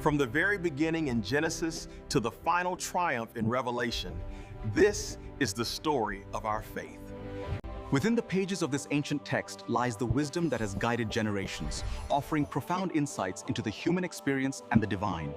From the very beginning in Genesis to the final triumph in Revelation, this is the story of our faith. Within the pages of this ancient text lies the wisdom that has guided generations, offering profound insights into the human experience and the divine.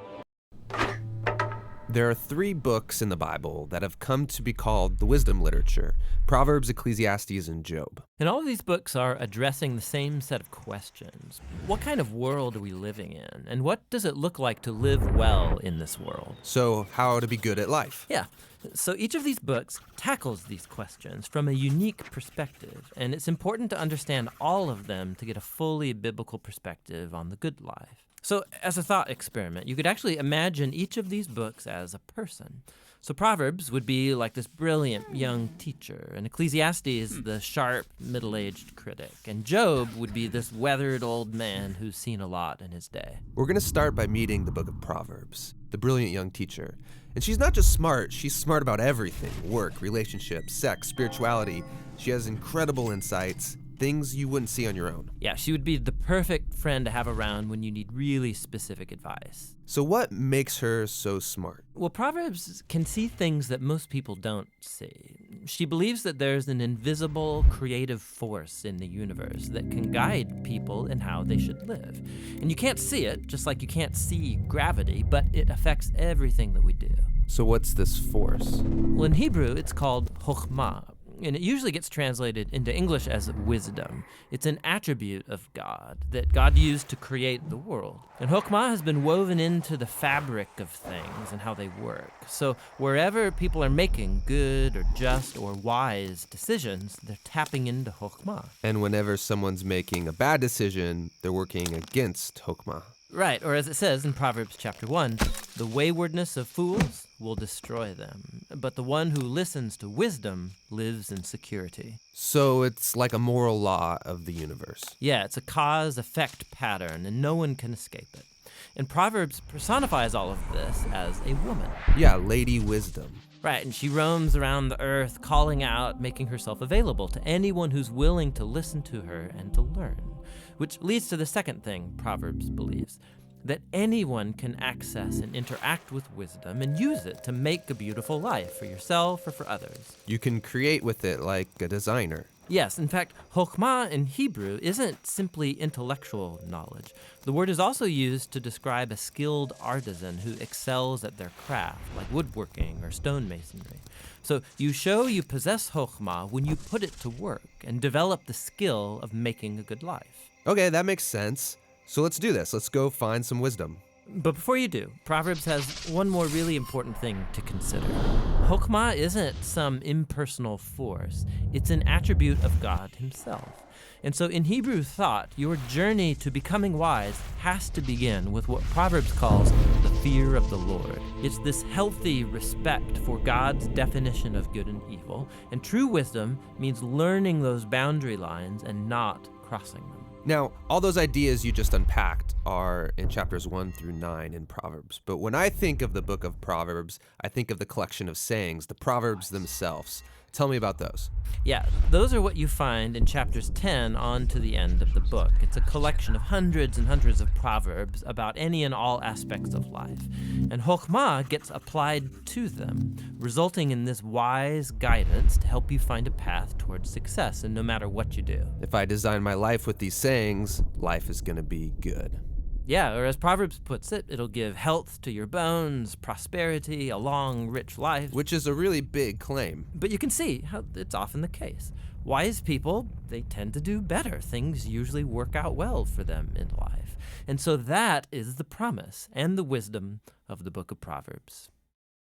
There are 3 books in the Bible that have come to be called the wisdom literature: Proverbs, Ecclesiastes, and Job. And all of these books are addressing the same set of questions. What kind of world are we living in? And what does it look like to live well in this world? So, how to be good at life. Yeah. So each of these books tackles these questions from a unique perspective, and it's important to understand all of them to get a fully biblical perspective on the good life. So as a thought experiment, you could actually imagine each of these books as a person. So Proverbs would be like this brilliant young teacher, and Ecclesiastes the sharp, middle-aged critic, and Job would be this weathered old man who's seen a lot in his day. We're going to start by meeting the book of Proverbs, the brilliant young teacher. And she's not just smart, she's smart about everything: work, relationships, sex, spirituality. She has incredible insights, things you wouldn't see on your own. Yeah, she would be the perfect friend to have around when you need really specific advice. So what makes her so smart? Well, Proverbs can see things that most people don't see. She believes that there's an invisible creative force in the universe that can guide people in how they should live. And you can't see it, just like you can't see gravity, but it affects everything that we do. So what's this force? Well, in Hebrew, it's called chokhmah, and it usually gets translated into English as wisdom. It's an attribute of God that God used to create the world. And chokhmah has been woven into the fabric of things and how they work. So wherever people are making good or just or wise decisions, they're tapping into chokhmah. And whenever someone's making a bad decision, they're working against chokhmah. Right, or as it says in Proverbs chapter 1, the waywardness of fools will destroy them, but the one who listens to wisdom lives in security. So it's like a moral law of the universe. Yeah, it's a cause-effect pattern, and no one can escape it. And Proverbs personifies all of this as a woman. Yeah, Lady Wisdom. Right, and she roams around the earth, calling out, making herself available to anyone who's willing to listen to her and to learn. Which leads to the second thing Proverbs believes, that anyone can access and interact with wisdom and use it to make a beautiful life for yourself or for others. You can create with it like a designer. Yes, in fact, chokhmah in Hebrew isn't simply intellectual knowledge. The word is also used to describe a skilled artisan who excels at their craft, like woodworking or stonemasonry. So you show you possess chokhmah when you put it to work and develop the skill of making a good life. Okay, that makes sense. So let's do this. Let's go find some wisdom. But before you do, Proverbs has one more really important thing to consider. Chokhmah isn't some impersonal force. It's an attribute of God himself. And so in Hebrew thought, your journey to becoming wise has to begin with what Proverbs calls the fear of the Lord. It's this healthy respect for God's definition of good and evil, and true wisdom means learning those boundary lines and not crossing them. Now, all those ideas you just unpacked are in chapters 1 through 9 in Proverbs. But when I think of the book of Proverbs, I think of the collection of sayings, the Proverbs themselves. Tell me about those. Yeah, those are what you find in chapters 10 on to the end of the book. It's a collection of hundreds and hundreds of proverbs about any and all aspects of life. And chokhmah gets applied to them, resulting in this wise guidance to help you find a path towards success, and no matter what you do. If I design my life with these sayings, life is going to be good. Yeah, or as Proverbs puts it, it'll give health to your bones, prosperity, a long, rich life. Which is a really big claim. But you can see how it's often the case. Wise people, they tend to do better. Things usually work out well for them in life. And so that is the promise and the wisdom of the book of Proverbs.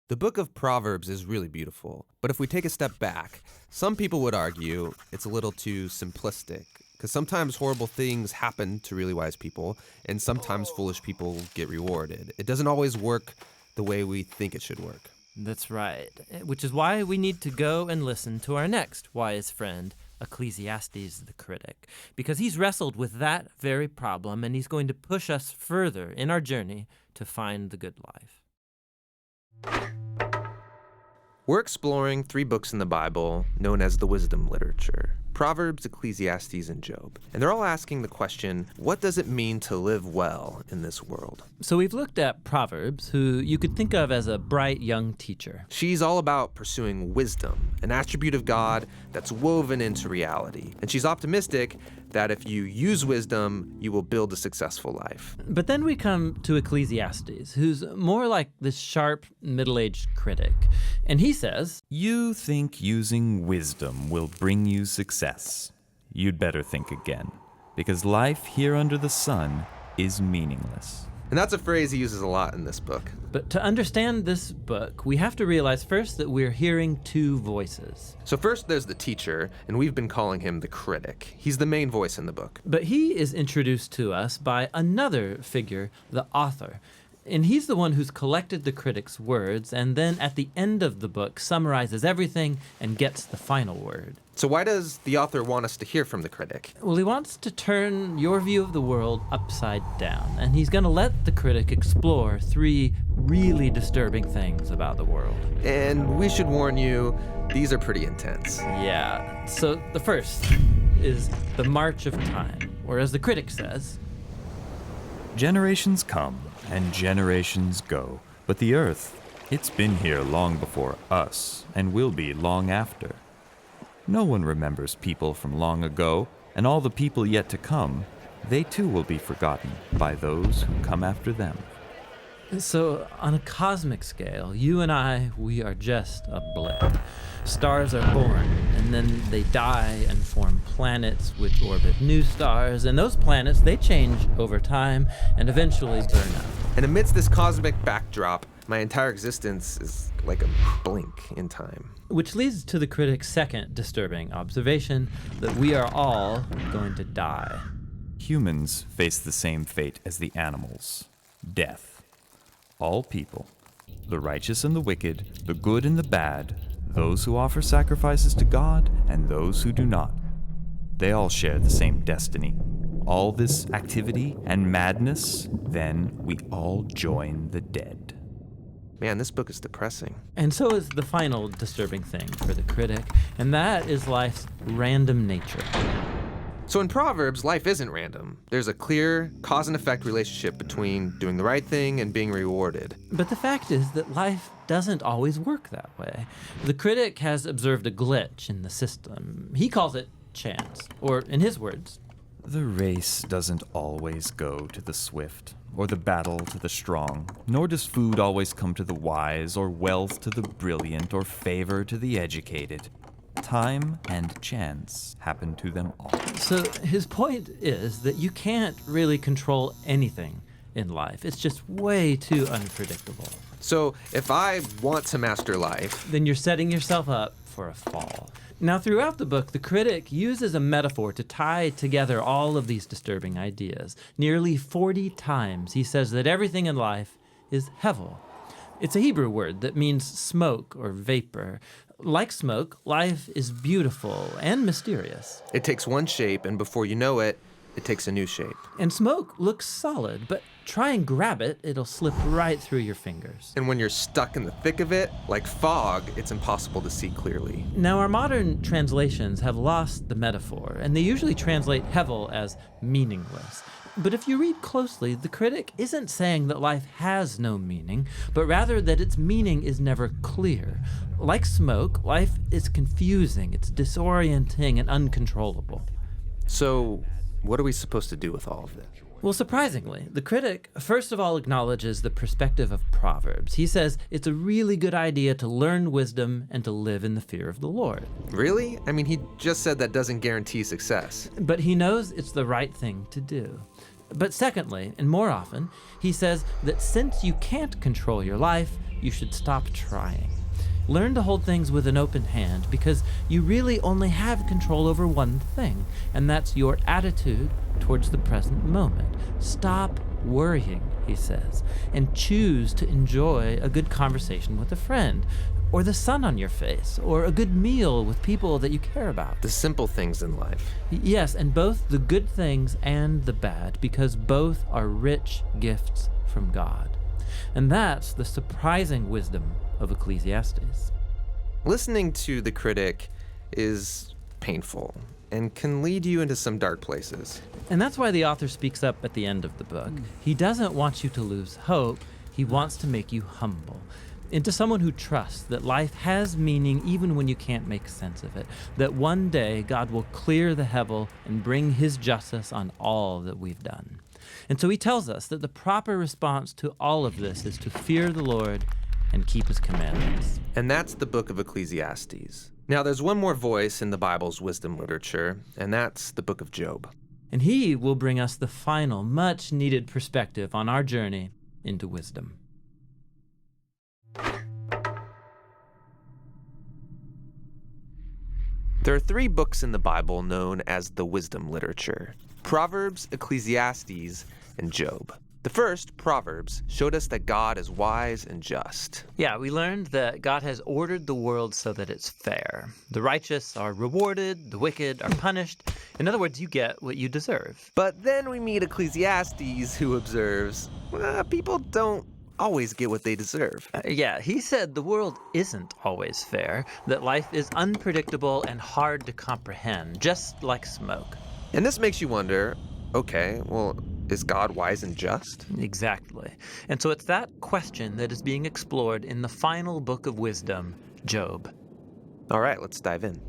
The book of Proverbs is really beautiful. But if we take a step back, some people would argue it's a little too simplistic. Because sometimes horrible things happen to really wise people, and sometimes foolish people get rewarded. It doesn't always work the way we think it should work. That's right, which is why we need to go and listen to our next wise friend, Ecclesiastes the critic, because he's wrestled with that very problem, and he's going to push us further in our journey to find the good life. We're exploring 3 books in the Bible known as the wisdom literature: Proverbs, Ecclesiastes, and Job. And they're all asking the question, what does it mean to live well in this world? So we've looked at Proverbs, who you could think of as a bright young teacher. She's all about pursuing wisdom, an attribute of God that's woven into reality. And she's optimistic that if you use wisdom, you will build a successful life. But then we come to Ecclesiastes, who's more like this sharp, middle-aged critic. And he says, You think using wisdom will bring you success. You'd better think again, because life here under the sun is meaningless. And that's a phrase he uses a lot in this book. but to understand this book, we have to realize first that we're hearing 2 voices. So first there's the teacher, and we've been calling him the critic. He's the main voice in the book. But he is introduced to us by another figure, the author. And he's the one who's collected the critic's words and then at the end of the book summarizes everything and gets the final word. So why does the author want us to hear from the critic? Well, he wants to turn your view of the world upside down, and he's going to let the critic explore 3 really disturbing things about the world. And we should warn you, these are pretty intense. Yeah, so the first is the march of time, or as the critic says, Generations come and generations go, but the earth, it's been here long before us and will be long after. No one remembers people from long ago, and all the people yet to come, they too will be forgotten by those who come after them. So, on a cosmic scale, you and I, we are just a blip. Stars are born, and then they die and form planets which orbit new stars, and those planets, they change over time and eventually burn up. And amidst this cosmic backdrop, my entire existence is like a blink in time. Which leads to the critic's second disturbing observation, that we are all going to die. Humans face the same fate as the animals: death. All people, the righteous and the wicked, the good and the bad, those who offer sacrifices to God and those who do not, they all share the same destiny. All this activity and madness, then we all join the dead. Man, this book is depressing. And so is the final disturbing thing for the critic, and that is life's random nature. So in Proverbs, life isn't random. There's a clear cause and effect relationship between doing the right thing and being rewarded. But the fact is that life doesn't always work that way. The critic has observed a glitch in the system. He calls it chance, or in his words, The race doesn't always go to the swift, or the battle to the strong, nor does food always come to the wise, or wealth to the brilliant, or favor to the educated. Time and chance happen to them all. So his point is that you can't really control anything in life. It's just way too unpredictable. So if I want to master life, Then you're setting yourself up for a fall. Now, throughout the book, the critic uses a metaphor to tie together all of these disturbing ideas. Nearly 40 times he says that everything in life is hevel. It's a Hebrew word that means smoke or vapor. Like smoke, life is beautiful and mysterious. it takes one shape, and before you know it, it takes a new shape. And smoke looks solid, but try and grab it, it'll slip right through your fingers. And when you're stuck in the thick of it, like fog, it's impossible to see clearly. Now, our modern translations have lost the metaphor, and they usually translate hevel as meaningless. But if you read closely, the critic isn't saying that life has no meaning, but rather that its meaning is never clear. Like smoke, life is confusing, it's disorienting and uncontrollable. So what are we supposed to do with all of this? Well, surprisingly, the critic first of all acknowledges the perspective of Proverbs. He says it's a really good idea to learn wisdom and to live in the fear of the Lord. Really? I mean, he just said that doesn't guarantee success. But he knows it's the right thing to do. But secondly, and more often, he says that since you can't control your life, you should stop trying. Learn to hold things with an open hand because you really only have control over one thing, and that's your attitude towards the present moment. Stop worrying, he says, and choose to enjoy a good conversation with a friend, or the sun on your face, or a good meal with people that you care about. The simple things in life. Yes, and both the good things and the bad, because both are rich gifts from God. And that's the surprising wisdom of Ecclesiastes. Listening to the critic is painful and can lead you into some dark places. And that's why the author speaks up at the end of the book. He doesn't want you to lose hope. He wants to make you humble into someone who trusts that life has meaning even when you can't make sense of it, that one day God will clear the hevel and bring his justice on all that we've done. And so he tells us that the proper response to all of this is to fear the Lord and keep his commandments. And that's the book of Ecclesiastes. Now, there's one more voice in the Bible's wisdom literature, and that's the book of Job. And he will bring us the final, much-needed perspective on our journey into wisdom. There are 3 books in the Bible known as the wisdom literature: Proverbs, Ecclesiastes, and Job. The first, Proverbs, showed us that God is wise and just. Yeah, we learned that God has ordered the world so that it's fair. The righteous are rewarded, the wicked are punished. In other words, you get what you deserve. But then we meet Ecclesiastes, who observes, people don't always get what they deserve. Yeah, he said the world isn't always fair, that life is unpredictable and hard to comprehend, just like smoke. And this makes you wonder, okay, well, is God wise and just? Exactly. And so it's that question that is being explored in the final book of wisdom, Job. All right, let's dive in.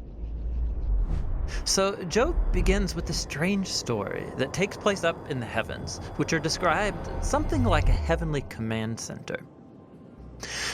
So Job begins with a strange story that takes place up in the heavens, which are described something like a heavenly command center.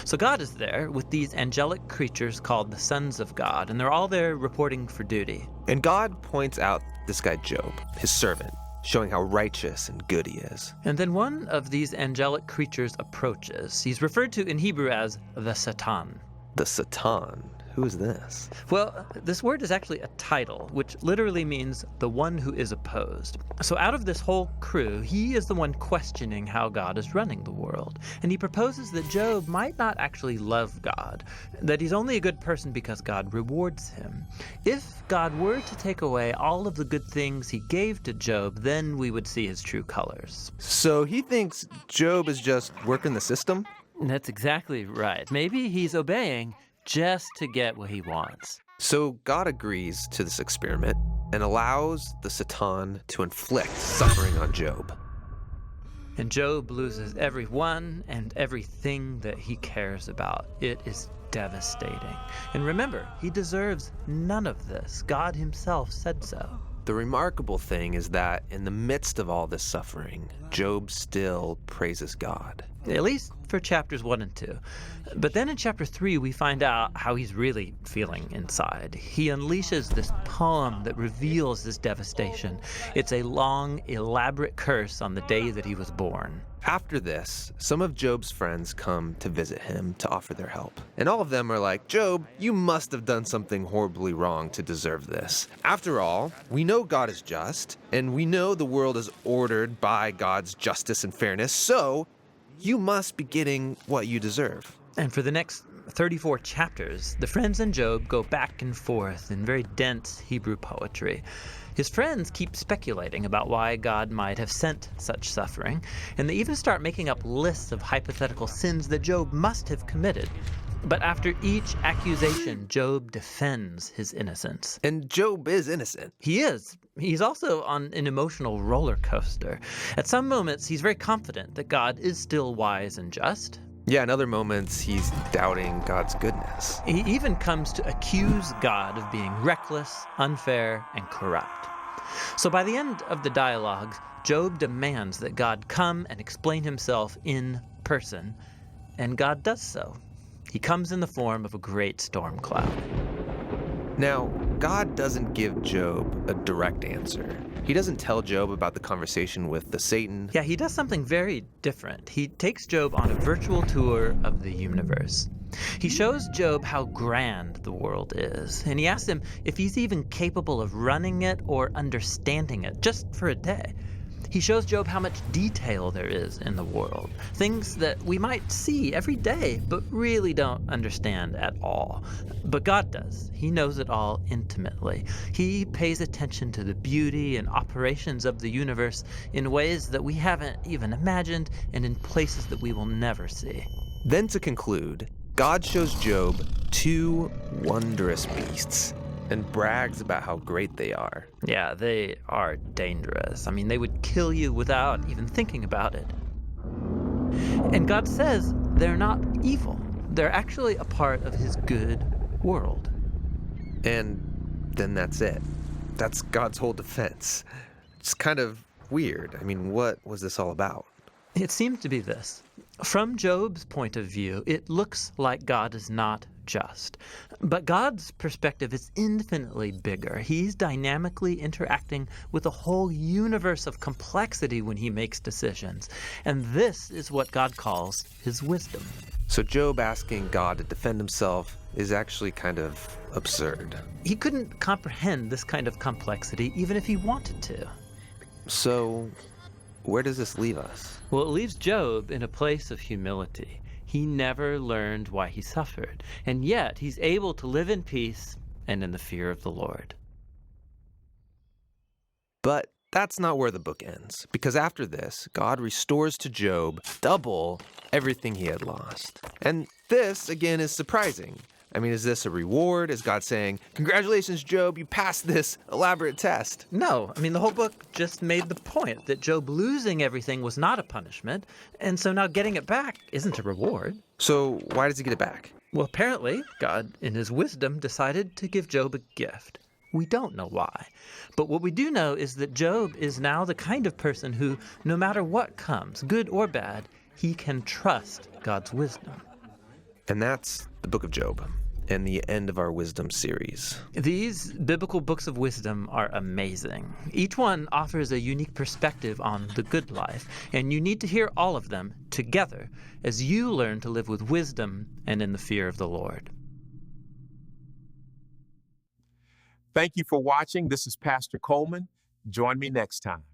So God is there with these angelic creatures called the sons of God, and they're all there reporting for duty. And God points out this guy Job, his servant, showing how righteous and good he is. And then one of these angelic creatures approaches. He's referred to in Hebrew as the Satan. The Satan. Who is this? Well, this word is actually a title, which literally means the one who is opposed. So out of this whole crew, he is the one questioning how God is running the world. And he proposes that Job might not actually love God, that he's only a good person because God rewards him. If God were to take away all of the good things he gave to Job, then we would see his true colors. So he thinks Job is just working the system? That's exactly right. Maybe he's obeying just to get what he wants. So God agrees to this experiment and allows the Satan to inflict suffering on Job. And Job loses everyone and everything that he cares about. It is devastating. And remember, he deserves none of this. God himself said so. The remarkable thing is that in the midst of all this suffering, Job still praises God. At least for chapters 1 and 2. But then in chapter 3, we find out how he's really feeling inside. He unleashes this poem that reveals this devastation. It's a long, elaborate curse on the day that he was born. After this, some of Job's friends come to visit him to offer their help. And all of them are like, Job, you must have done something horribly wrong to deserve this. After all, we know God is just, and we know the world is ordered by God's justice and fairness, so you must be getting what you deserve. And for the next 34 chapters, the friends and Job go back and forth in very dense Hebrew poetry. His friends keep speculating about why God might have sent such suffering, and they even start making up lists of hypothetical sins that Job must have committed. But after each accusation, Job defends his innocence. And Job is innocent. He is. He's also on an emotional roller coaster. At some moments, he's very confident that God is still wise and just. Yeah, in other moments, he's doubting God's goodness. He even comes to accuse God of being reckless, unfair, and corrupt. So by the end of the dialogues, Job demands that God come and explain himself in person, and God does so. He comes in the form of a great storm cloud. Now, God doesn't give Job a direct answer. He doesn't tell Job about the conversation with the Satan. Yeah, he does something very different. He takes Job on a virtual tour of the universe. He shows Job how grand the world is, and he asks him if he's even capable of running it or understanding it, just for a day. He shows Job how much detail there is in the world, things that we might see every day, but really don't understand at all. But God does. He knows it all intimately. He pays attention to the beauty and operations of the universe in ways that we haven't even imagined and in places that we will never see. Then to conclude, God shows Job two wondrous beasts and brags about how great they are. Yeah, they are dangerous. I mean, they would kill you without even thinking about it. And God says they're not evil. They're actually a part of his good world. And then that's it. That's God's whole defense. It's kind of weird. I mean, what was this all about? It seems to be this. From Job's point of view, it looks like God is not just. But God's perspective is infinitely bigger. He's dynamically interacting with a whole universe of complexity when he makes decisions. And this is what God calls his wisdom. So Job asking God to defend himself is actually kind of absurd. He couldn't comprehend this kind of complexity even if he wanted to. So where does this leave us? Well, it leaves Job in a place of humility. He never learned why he suffered, and yet he's able to live in peace and in the fear of the Lord. But that's not where the book ends, because after this, God restores to Job double everything he had lost. And this, again, is surprising. I mean, is this a reward? Is God saying, "Congratulations, Job, you passed this elaborate test"? No, I mean, the whole book just made the point that Job losing everything was not a punishment, and so now getting it back isn't a reward. So why does he get it back? Well, apparently, God, in his wisdom, decided to give Job a gift. We don't know why. But what we do know is that Job is now the kind of person who, no matter what comes, good or bad, he can trust God's wisdom. And that's the book of Job, and the end of our wisdom series. These biblical books of wisdom are amazing. Each one offers a unique perspective on the good life, and you need to hear all of them together as you learn to live with wisdom and in the fear of the Lord. Thank you for watching. This is Pastor Coleman. Join me next time.